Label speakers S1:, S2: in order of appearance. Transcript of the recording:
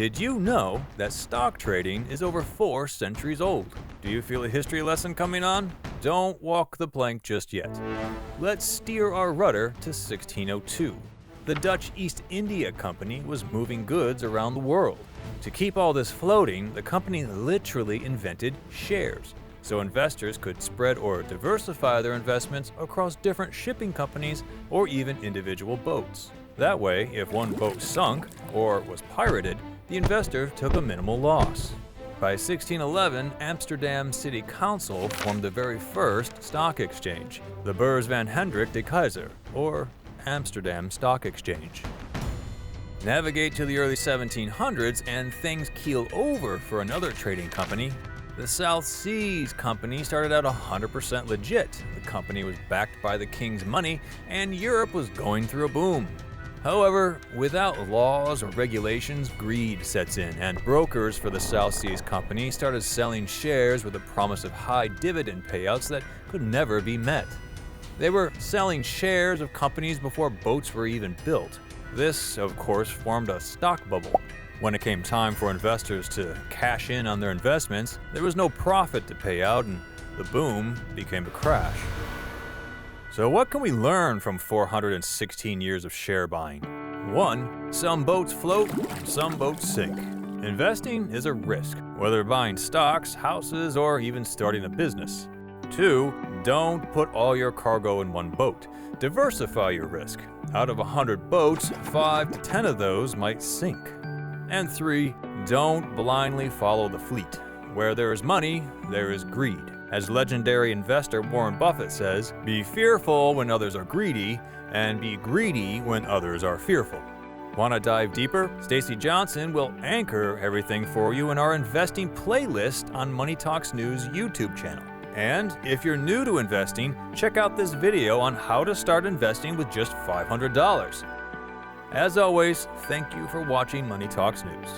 S1: Did you know that stock trading is over 4 centuries old? Do you feel a history lesson coming on? Don't walk the plank just yet. Let's steer our rudder to 1602. The Dutch East India Company was moving goods around the world. To keep all this floating, the company literally invented shares, so investors could spread or diversify their investments across different shipping companies or even individual boats. That way, if one boat sunk or was pirated, the investor took a minimal loss. By 1611, Amsterdam City Council formed the very first stock exchange, the Beurs van Hendrik de Keyser, or Amsterdam Stock Exchange. Navigate to the early 1700s and things keel over for another trading company. The South Seas Company started out 100% legit. The company was backed by the king's money, and Europe was going through a boom. However, without laws or regulations, greed sets in, and brokers for the South Seas Company started selling shares with the promise of high dividend payouts that could never be met. They were selling shares of companies before boats were even built. This, of course, formed a stock bubble. When it came time for investors to cash in on their investments, there was no profit to pay out, and the boom became a crash. So what can we learn from 416 years of share buying? 1. Some boats float, some boats sink. Investing is a risk, whether buying stocks, houses, or even starting a business. 2. Don't put all your cargo in one boat. Diversify your risk. Out of 100 boats, 5 to 10 of those might sink. And 3. Don't blindly follow the fleet. Where there is money, there is greed. As legendary investor Warren Buffett says, be fearful when others are greedy, and be greedy when others are fearful. Want to dive deeper? Stacy Johnson will anchor everything for you in our investing playlist on Money Talks News YouTube channel. And if you're new to investing, check out this video on how to start investing with just $500. As always, thank you for watching Money Talks News.